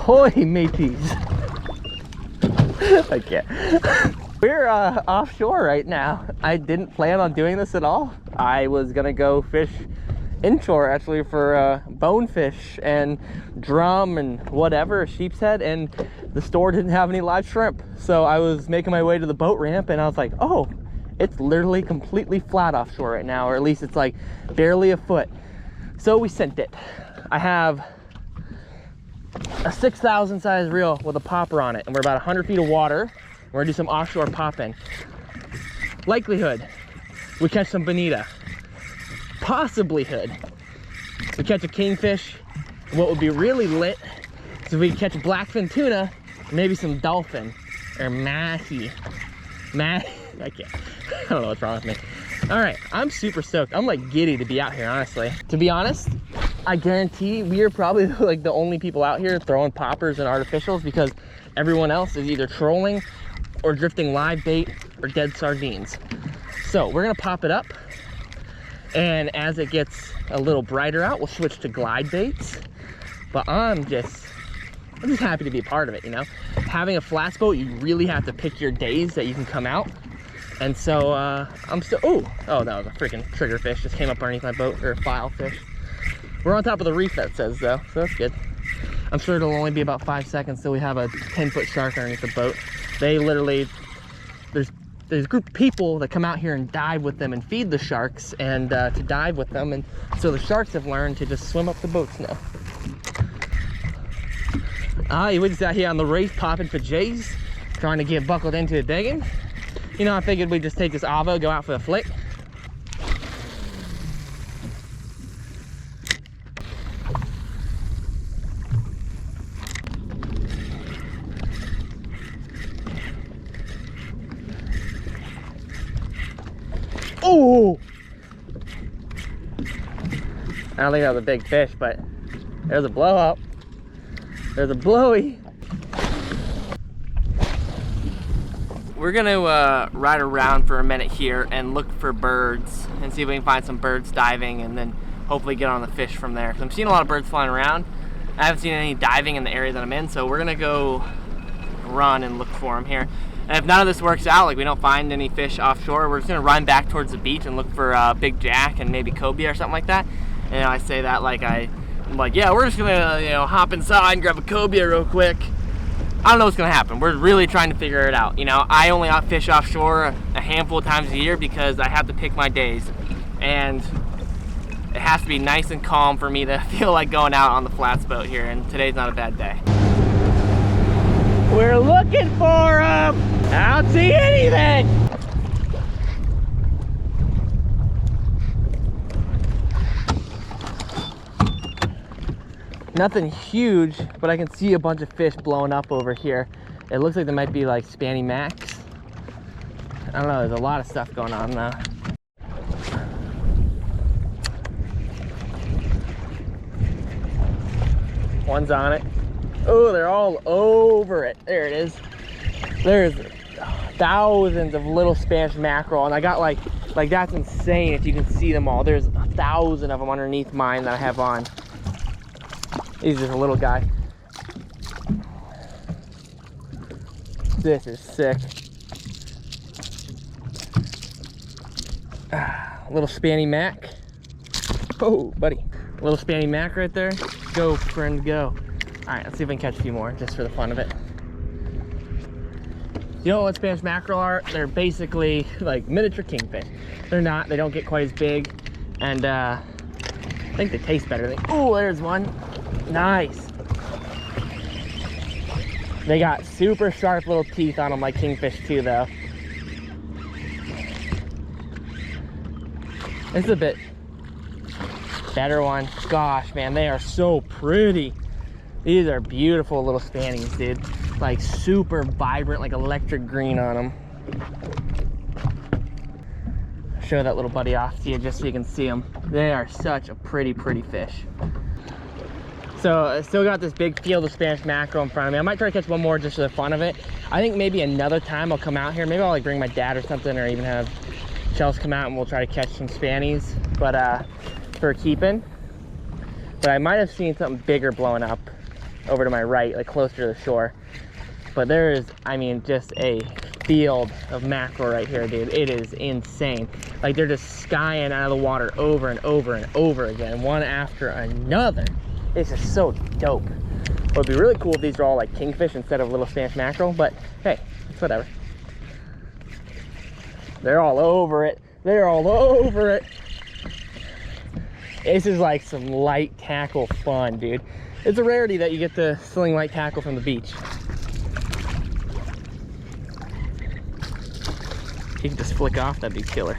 Ahoy, mateys. I can't. We're offshore right now. I didn't plan on doing this at all. I was gonna go fish inshore actually for bonefish and drum and whatever, sheep's head, and the store didn't have any live shrimp. So I was making my way to the boat ramp and I was like, oh, it's literally completely flat offshore right now, or at least it's like barely a foot. So we sent it. I have a 6,000 size reel with a popper on it, and we're about 100 feet of water. We're gonna do some offshore popping. Likelihood, we catch some bonita. Possiblyhood, we catch a kingfish. What would be really lit is if we catch a blackfin tuna, maybe some dolphin or mahi. I can't. I don't know what's wrong with me. All right, I'm super stoked. I'm like giddy to be out here, honestly. To be honest, I guarantee we are probably like the only people out here throwing poppers and artificials, because everyone else is either trolling or drifting live bait or dead sardines. So we're gonna pop it up, and as it gets a little brighter out, we'll switch to glide baits. But I'm just happy to be a part of it, you know? Having a flats boat, you really have to pick your days that you can come out. And so I'm still, oh, that was a freaking trigger fish, just came up underneath my boat, or a file fish. We're on top of the reef, that says, though, so that's good. I'm sure it'll only be about 5 seconds till we have a 10-foot shark underneath the boat. They literally, there's a group of people that come out here and dive with them and feed the sharks, and to dive with them, and so the sharks have learned to just swim up the boats now. We just out here on the reef popping for J's, trying to get buckled into the digging. You know, I figured we'd just take this Avo, go out for a flick. Oh! I don't think that was a big fish, but there's a blow up. There's a blowy. We're gonna ride around for a minute here and look for birds and see if we can find some birds diving, and then hopefully get on the fish from there. Because I'm seeing a lot of birds flying around. I haven't seen any diving in the area that I'm in, so we're gonna go run and look for them here. And if none of this works out, like we don't find any fish offshore, we're just gonna run back towards the beach and look for big jack and maybe cobia or something like that. And I say that like I'm like, yeah, we're just gonna, you know, hop inside and grab a cobia real quick. I don't know what's gonna happen. We're really trying to figure it out. You know, I only fish offshore a handful of times a year because I have to pick my days, and it has to be nice and calm for me to feel like going out on the flats boat here, and today's not a bad day. We're looking for them. I don't see anything. Nothing huge, but I can see a bunch of fish blowing up over here. It looks like there might be like Spanny Max. I don't know, there's a lot of stuff going on now. One's on it. Oh, they're all over it. There it is. There's thousands of little Spanish mackerel, and I got like that's insane if you can see them all. There's 1,000 of them underneath mine that I have on. He's just a little guy. This is sick. Little Spanny Mac. Oh, buddy. Little Spanny Mac right there. Go, friend, go. All right, let's see if we can catch a few more just for the fun of it. You know what Spanish mackerel are? They're basically like miniature kingfish. They don't get quite as big, and I think they taste better. Oh, there's one. Nice. They got super sharp little teeth on them like kingfish too, though. This is a bit better one. Gosh, man, they are so pretty. These are beautiful little spannies, dude. Like super vibrant, like electric green on them. Show that little buddy off to you just so you can see them. They are such a pretty fish. So I still got this big field of Spanish mackerel in front of me. I might try to catch one more just for the fun of it. I think maybe another time I'll come out here. Maybe I'll like bring my dad or something, or even have Chels come out and we'll try to catch some spannies, but for keeping. But I might have seen something bigger blowing up over to my right, like closer to the shore. But there is, I mean, just a field of mackerel right here, dude. It is insane. Like, they're just skying out of the water over and over and over again, one after another. It's just so dope. It would be really cool if these were all like kingfish instead of little Spanish mackerel, but hey, it's whatever. They're all over it. They're all over it. This is like some light tackle fun, dude. It's a rarity that you get to sling light tackle from the beach. You can just flick off, that'd be killer.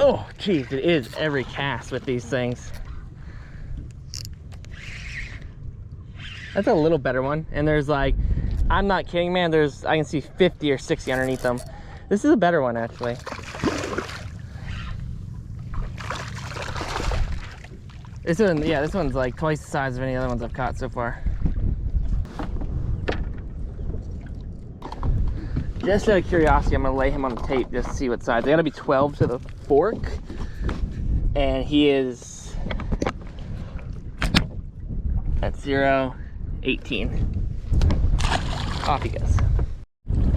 Oh, geez, it is every cast with these things. That's a little better one. And there's like, I'm not kidding, man, I can see 50 or 60 underneath them. This is a better one, actually. This one, yeah, this one's like twice the size of any other ones I've caught so far. Just out of curiosity, I'm gonna lay him on the tape just to see what size. They gotta be 12 to the fork. And he is at 0, 18. Off he goes.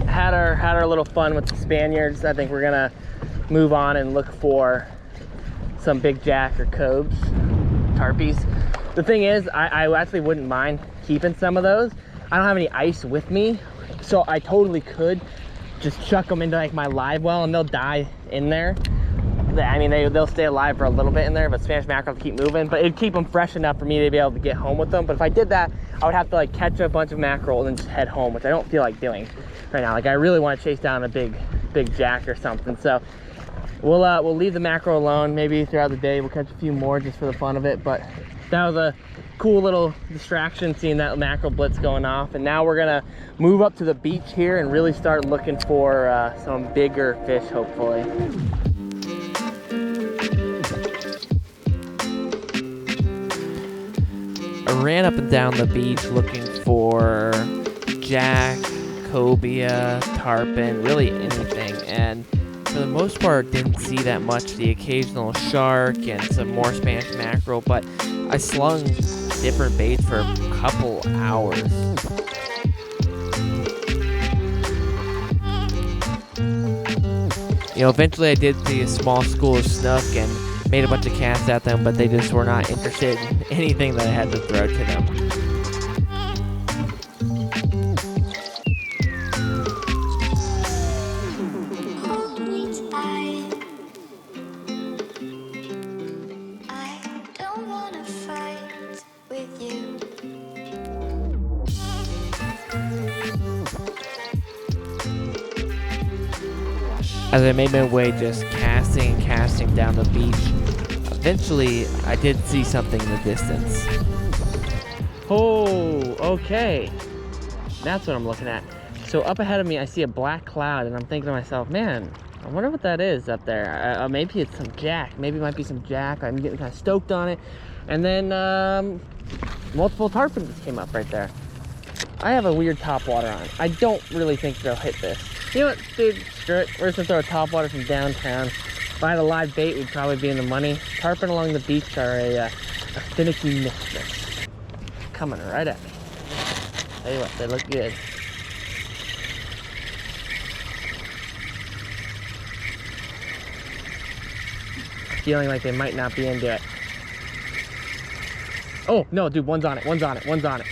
Had our little fun with the Spaniards. I think we're gonna move on and look for some big jack or cobes, tarpies. The thing is, I actually wouldn't mind keeping some of those. I don't have any ice with me, so I totally could just chuck them into like my live well and they'll die in there. I mean, they'll stay alive for a little bit in there, but Spanish mackerel keep moving. But it'd keep them fresh enough for me to be able to get home with them. But if I did that, I would have to like catch a bunch of mackerel and then just head home, which I don't feel like doing right now. Like, I really want to chase down a big jack or something. So we'll leave the mackerel alone. Maybe throughout the day we'll catch a few more just for the fun of it. But that was a cool little distraction, seeing that mackerel blitz going off. And now we're gonna move up to the beach here and really start looking for some bigger fish, hopefully. I ran up and down the beach looking for jack, cobia, tarpon, really anything, and for the most part didn't see that much. The occasional shark and some more Spanish mackerel, but I slung different baits for a couple hours. You know, eventually I did see a small school of snook and made a bunch of casts at them, but they just were not interested in anything that I had to throw to them. As I made my way just casting and casting down the beach, eventually I did see something in the distance. Oh, okay. That's what I'm looking at. So up ahead of me, I see a black cloud, and I'm thinking to myself, man, I wonder what that is up there. Maybe it's some jack. Maybe it might be some jack. I'm getting kind of stoked on it. And then multiple tarpon just came up right there. I have a weird topwater on. I don't really think they'll hit this. You know what, dude, screw it. We're just gonna throw a topwater from downtown. If I had a live bait, we'd probably be in the money. Tarpon along the beach are a finicky mistress. Coming right at me. Tell you what, they look good. Feeling like they might not be into it. Oh, no, dude, one's on it, one's on it, one's on it.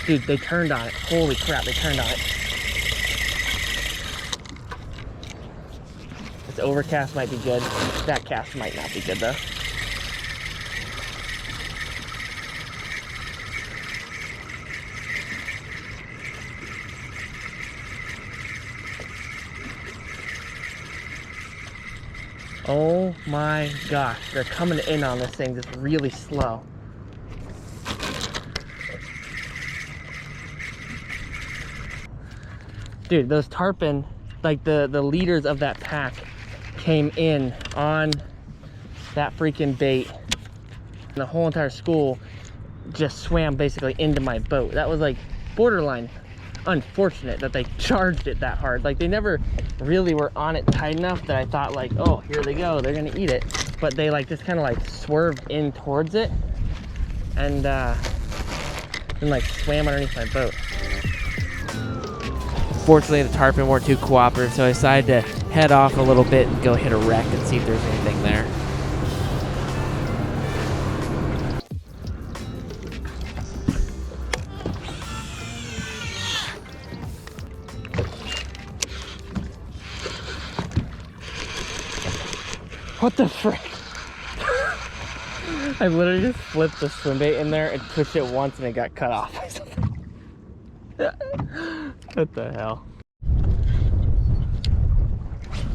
Dude, they turned on it. Holy crap, they turned on it. This overcast might be good. That cast might not be good, though. Oh my gosh, they're coming in on this thing just really slow. Dude, those tarpon, like the leaders of that pack, came in on that freaking bait. And the whole entire school just swam basically into my boat. That was like borderline unfortunate that they charged it that hard. Like they never really were on it tight enough that I thought like, oh, here they go, they're gonna eat it. But they like just kind of like swerved in towards it and like swam underneath my boat. Fortunately, the tarpon weren't too cooperative, so I decided to head off a little bit and go hit a wreck and see if there's anything there. What the frick? I literally just flipped the swim bait in there and pushed it once and it got cut off. What the hell?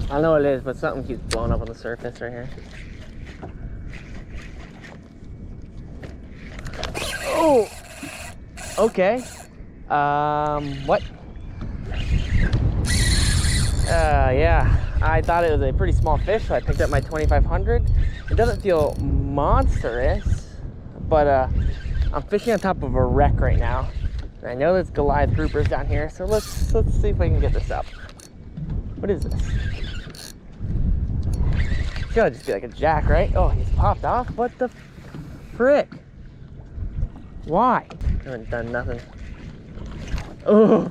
I don't know what it is, but something keeps blowing up on the surface right here. Oh! Okay. What? Yeah. I thought it was a pretty small fish, so I picked up my 2500. It doesn't feel monstrous, but I'm fishing on top of a wreck right now. And I know there's Goliath groupers down here, so let's see if I can get this up. What is this? It's gotta just be like a jack, right? Oh, he's popped off? What the frick? Why? I haven't done nothing. Oh!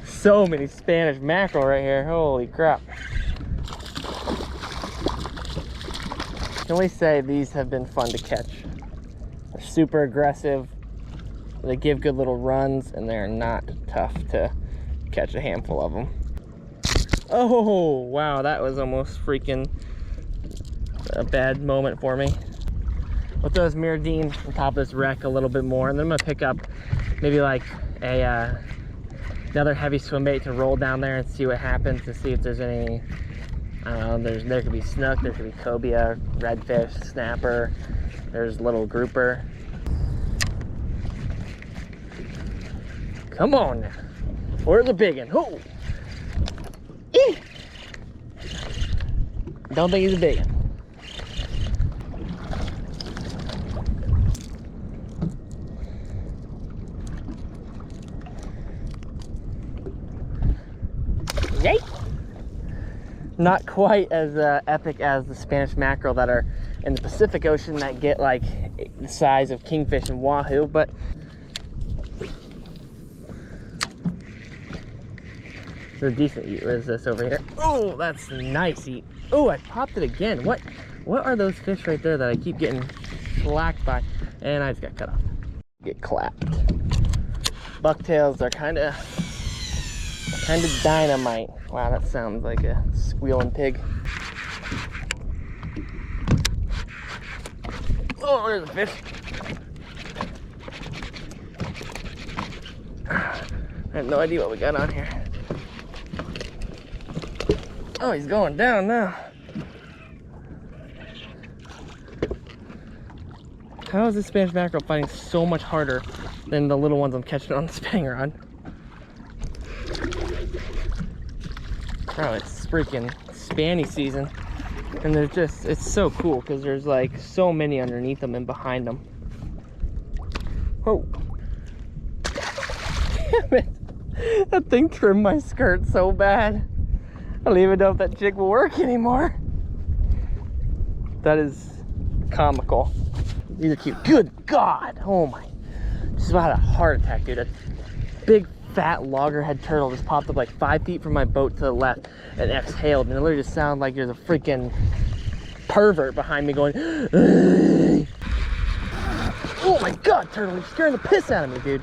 So many Spanish mackerel right here. Holy crap. Can we say these have been fun to catch? They're super aggressive. They give good little runs, and they're not tough to catch a handful of them. Oh, wow, that was almost freaking a bad moment for me. We'll throw this Miradine on top of this wreck a little bit more, and then I'm gonna pick up maybe like a another heavy swim bait to roll down there and see what happens, to see if there's any, I don't know, there could be snook, there could be cobia, redfish, snapper, there's little grouper. Come on now. Where's the big one? Oh! Eeh! Don't think he's a big one. Yay! Not quite as epic as the Spanish mackerel that are in the Pacific Ocean that get like the size of kingfish and wahoo, but it's a decent eat. What is this over here? Oh, that's a nice eat. Oh, I popped it again. What are those fish right there that I keep getting slacked by? And I just got cut off. Get clapped. Bucktails are kind of dynamite. Wow, that sounds like a squealing pig. Oh, there's a fish. I have no idea what we got on here. Oh, he's going down now. How is this Spanish mackerel fighting so much harder than the little ones I'm catching on the spinning rod? Oh, it's freaking spanny season. And there's just, it's so cool because there's like so many underneath them and behind them. Oh. Damn it. That thing trimmed my skirt so bad. I don't even know if that jig will work anymore. That is comical. These are cute. Good God. Oh my. Just about had a heart attack, dude. A big fat loggerhead turtle just popped up like 5 feet from my boat to the left and exhaled. And it literally just sounded like there's a freaking pervert behind me going, oh my God, turtle, you're scaring the piss out of me, dude.